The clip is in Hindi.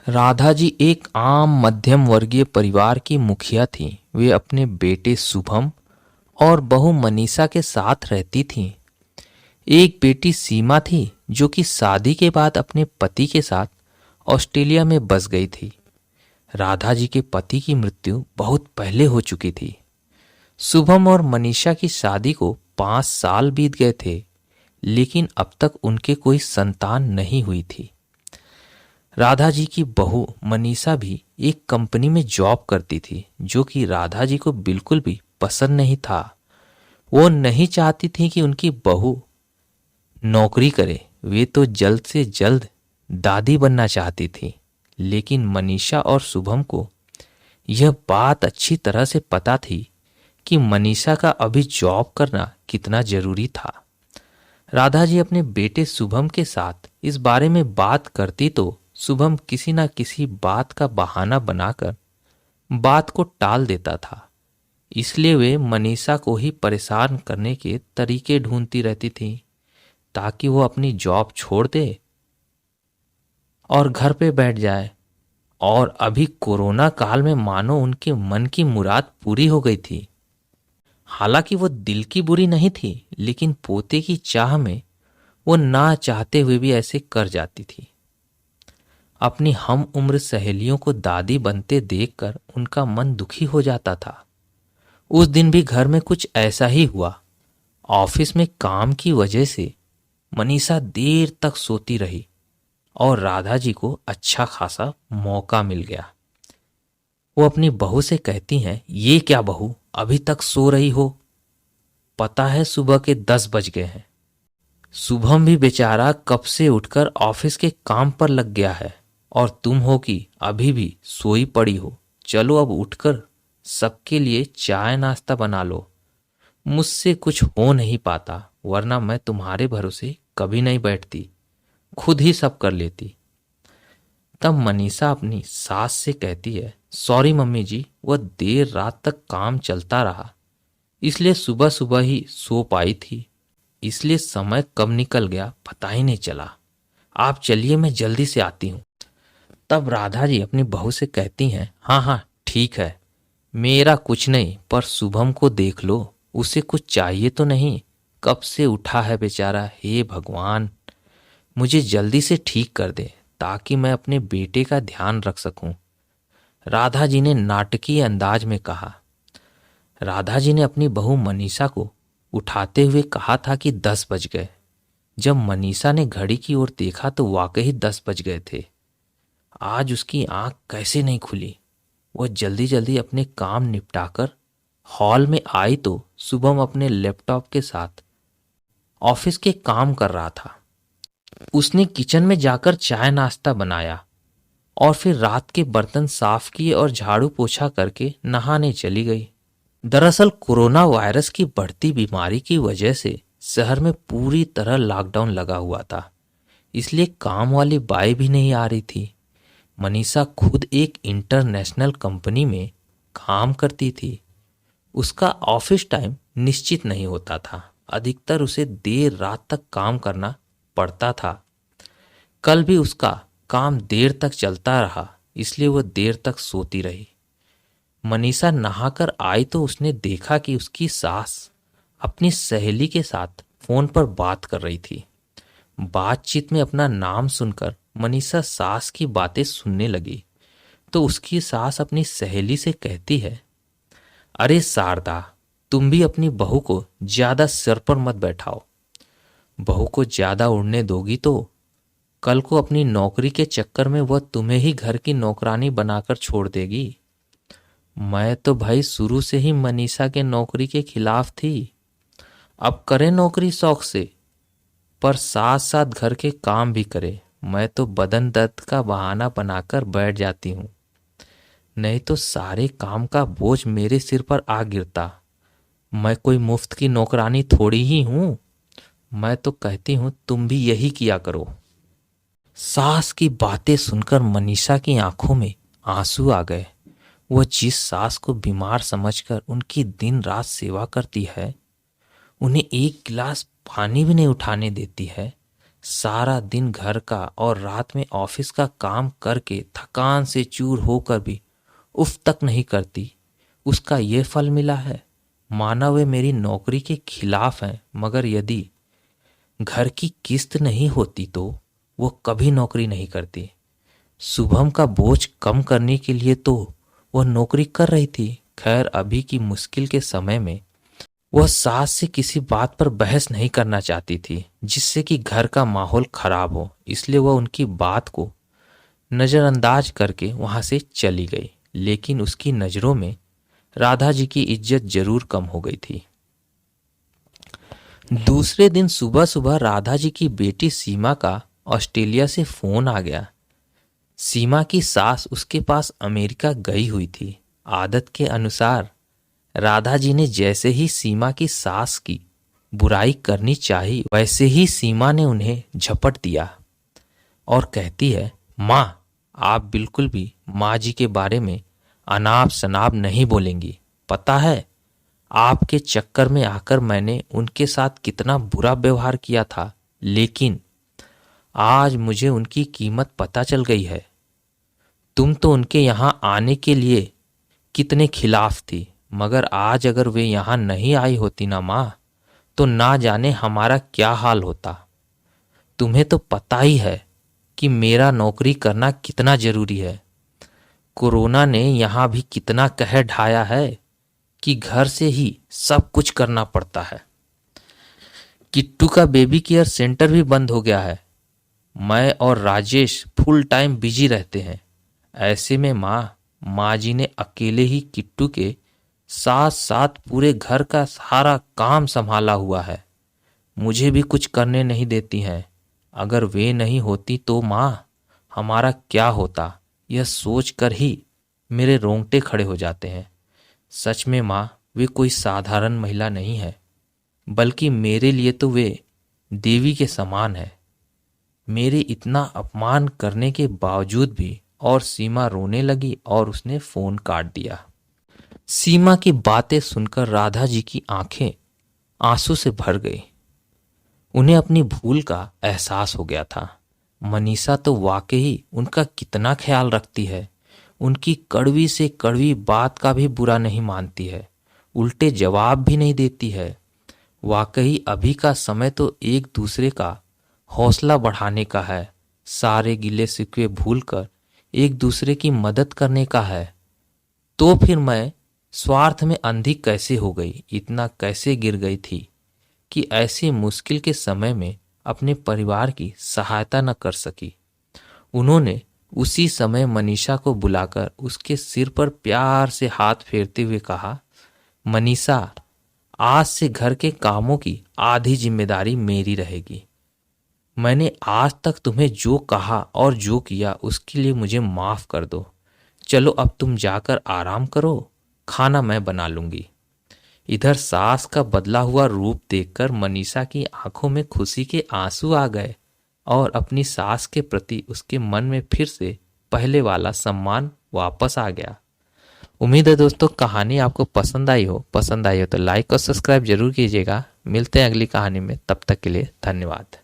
राधा जी एक आम मध्यम वर्गीय परिवार की मुखिया थीं। वे अपने बेटे शुभम और बहू मनीषा के साथ रहती थीं। एक बेटी सीमा थी जो कि शादी के बाद अपने पति के साथ ऑस्ट्रेलिया में बस गई थी। राधा जी के पति की मृत्यु बहुत पहले हो चुकी थी। शुभम और मनीषा की शादी को 5 साल बीत गए थे, लेकिन अब तक उनके कोई संतान नहीं हुई थी। राधा जी की बहू मनीषा भी एक कंपनी में जॉब करती थी, जो कि राधा जी को बिल्कुल भी पसंद नहीं था। वो नहीं चाहती थी कि उनकी बहू नौकरी करे। वे तो जल्द से जल्द दादी बनना चाहती थी। लेकिन मनीषा और शुभम को यह बात अच्छी तरह से पता थी कि मनीषा का अभी जॉब करना कितना जरूरी था। राधा जी अपने बेटे शुभम के साथ इस बारे में बात करती तो शुभम किसी ना किसी बात का बहाना बनाकर बात को टाल देता था। इसलिए वे मनीषा को ही परेशान करने के तरीके ढूंढती रहती थी, ताकि वो अपनी जॉब छोड़ दे और घर पे बैठ जाए। और अभी कोरोना काल में मानो उनके मन की मुराद पूरी हो गई थी। हालांकि वो दिल की बुरी नहीं थी, लेकिन पोते की चाह में वो ना चाहते हुए भी ऐसे कर जाती थी। अपनी हम उम्र सहेलियों को दादी बनते देखकर उनका मन दुखी हो जाता था। उस दिन भी घर में कुछ ऐसा ही हुआ। ऑफिस में काम की वजह से मनीषा देर तक सोती रही और राधा जी को अच्छा खासा मौका मिल गया। वो अपनी बहू से कहती हैं, ये क्या बहू, अभी तक सो रही हो? पता है सुबह के 10 बज गए हैं। शुभम भी बेचारा कब से उठकर ऑफिस के काम पर लग गया है और तुम हो कि अभी भी सोई पड़ी हो। चलो अब उठकर सबके लिए चाय नाश्ता बना लो। मुझसे कुछ हो नहीं पाता, वरना मैं तुम्हारे भरोसे कभी नहीं बैठती, खुद ही सब कर लेती। तब मनीषा अपनी सास से कहती है, सॉरी मम्मी जी, वह देर रात तक काम चलता रहा, इसलिए सुबह सुबह ही सो पाई थी। इसलिए समय कब निकल गया पता ही नहीं चला। आप चलिए, मैं जल्दी से आती हूँ। तब राधा जी अपनी बहू से कहती हैं, हाँ हाँ ठीक है, मेरा कुछ नहीं, पर शुभम को देख लो, उसे कुछ चाहिए तो नहीं? कब से उठा है बेचारा। हे भगवान, मुझे जल्दी से ठीक कर दे ताकि मैं अपने बेटे का ध्यान रख सकूं। राधा जी ने नाटकीय अंदाज में कहा। राधा जी ने अपनी बहू मनीषा को उठाते हुए कहा था कि 10 बज गए। जब मनीषा ने घड़ी की ओर देखा तो वाकई 10 बज गए थे। आज उसकी आंख कैसे नहीं खुली। वह जल्दी जल्दी अपने काम निपटाकर हॉल में आई तो शुभम अपने लैपटॉप के साथ ऑफिस के काम कर रहा था। उसने किचन में जाकर चाय नाश्ता बनाया और फिर रात के बर्तन साफ किए और झाड़ू पोछा करके नहाने चली गई। दरअसल कोरोना वायरस की बढ़ती बीमारी की वजह से शहर में पूरी तरह लॉकडाउन लगा हुआ था, इसलिए काम वाली बाई भी नहीं आ रही थी। मनीषा खुद एक इंटरनेशनल कंपनी में काम करती थी। उसका ऑफिस टाइम निश्चित नहीं होता था, अधिकतर उसे देर रात तक काम करना पड़ता था। कल भी उसका काम देर तक चलता रहा, इसलिए वह देर तक सोती रही। मनीषा नहाकर आई तो उसने देखा कि उसकी सास अपनी सहेली के साथ फोन पर बात कर रही थी। बातचीत में अपना नाम सुनकर मनीषा सास की बातें सुनने लगी तो उसकी सास अपनी सहेली से कहती है, अरे शारदा, तुम भी अपनी बहू को ज्यादा सिर पर मत बैठाओ। बहू को ज्यादा उड़ने दोगी तो कल को अपनी नौकरी के चक्कर में वह तुम्हें ही घर की नौकरानी बनाकर छोड़ देगी। मैं तो भाई शुरू से ही मनीषा के नौकरी के खिलाफ थी। अब करे नौकरी शौक से, पर साथ साथ घर के काम भी करे। मैं तो बदन दर्द का बहाना बनाकर बैठ जाती हूँ, नहीं तो सारे काम का बोझ मेरे सिर पर आ गिरता। मैं कोई मुफ्त की नौकरानी थोड़ी ही हूँ। मैं तो कहती हूँ तुम भी यही किया करो। सास की बातें सुनकर मनीषा की आंखों में आंसू आ गए। वह जिस सास को बीमार समझकर उनकी दिन रात सेवा करती है, उन्हें एक गिलास पानी भी नहीं उठाने देती है, सारा दिन घर का और रात में ऑफिस का काम करके थकान से चूर होकर भी उफ तक नहीं करती, उसका ये फल मिला है। माना वे मेरी नौकरी के खिलाफ हैं, मगर यदि घर की किस्त नहीं होती तो वो कभी नौकरी नहीं करती। शुभम का बोझ कम करने के लिए तो वह नौकरी कर रही थी। खैर, अभी की मुश्किल के समय में वह सास से किसी बात पर बहस नहीं करना चाहती थी जिससे कि घर का माहौल खराब हो, इसलिए वह उनकी बात को नज़रअंदाज करके वहां से चली गई। लेकिन उसकी नज़रों में राधा जी की इज्जत जरूर कम हो गई थी। दूसरे दिन सुबह सुबह राधा जी की बेटी सीमा का ऑस्ट्रेलिया से फोन आ गया। सीमा की सास उसके पास अमेरिका गई हुई थी। आदत के अनुसार राधा जी ने जैसे ही सीमा की सास की बुराई करनी चाही, वैसे ही सीमा ने उन्हें झपट दिया और कहती है, माँ, आप बिल्कुल भी माँ जी के बारे में अनाप शनाप नहीं बोलेंगी। पता है, आपके चक्कर में आकर मैंने उनके साथ कितना बुरा व्यवहार किया था, लेकिन आज मुझे उनकी कीमत पता चल गई है। तुम तो उनके यहाँ आने के लिए कितने खिलाफ थी, मगर आज अगर वे यहाँ नहीं आई होती ना माँ, तो ना जाने हमारा क्या हाल होता। तुम्हें तो पता ही है कि मेरा नौकरी करना कितना जरूरी है। कोरोना ने यहाँ भी कितना कहर ढाया है कि घर से ही सब कुछ करना पड़ता है। किट्टू का बेबी केयर सेंटर भी बंद हो गया है। मैं और राजेश फुल टाइम बिजी रहते हैं। ऐसे में माँ जी ने अकेले ही किट्टू के साथ साथ पूरे घर का सारा काम संभाला हुआ है। मुझे भी कुछ करने नहीं देती हैं। अगर वे नहीं होती तो माँ, हमारा क्या होता, यह सोचकर ही मेरे रोंगटे खड़े हो जाते हैं। सच में माँ, वे कोई साधारण महिला नहीं है, बल्कि मेरे लिए तो वे देवी के समान है। मेरे इतना अपमान करने के बावजूद भी। और सीमा रोने लगी और उसने फोन काट दिया। सीमा की बातें सुनकर राधा जी की आंखें आंसू से भर गई। उन्हें अपनी भूल का एहसास हो गया था। मनीषा तो वाकई उनका कितना ख्याल रखती है। उनकी कड़वी से कड़वी बात का भी बुरा नहीं मानती है, उल्टे जवाब भी नहीं देती है। वाकई अभी का समय तो एक दूसरे का हौसला बढ़ाने का है, सारे गिले शिकवे भूलकर एक दूसरे की मदद करने का है। तो फिर मैं स्वार्थ में अंधी कैसे हो गई, इतना कैसे गिर गई थी कि ऐसे मुश्किल के समय में अपने परिवार की सहायता न कर सकी। उन्होंने उसी समय मनीषा को बुलाकर उसके सिर पर प्यार से हाथ फेरते हुए कहा, मनीषा, आज से घर के कामों की आधी जिम्मेदारी मेरी रहेगी। मैंने आज तक तुम्हें जो कहा और जो किया उसके लिए मुझे माफ कर दो। चलो अब तुम जाकर आराम करो, खाना मैं बना लूंगी। इधर सास का बदला हुआ रूप देखकर मनीषा की आंखों में खुशी के आंसू आ गए और अपनी सास के प्रति उसके मन में फिर से पहले वाला सम्मान वापस आ गया। उम्मीद है दोस्तों कहानी आपको पसंद आई हो। पसंद आई हो तो लाइक और सब्सक्राइब जरूर कीजिएगा। मिलते हैं अगली कहानी में, तब तक के लिए धन्यवाद।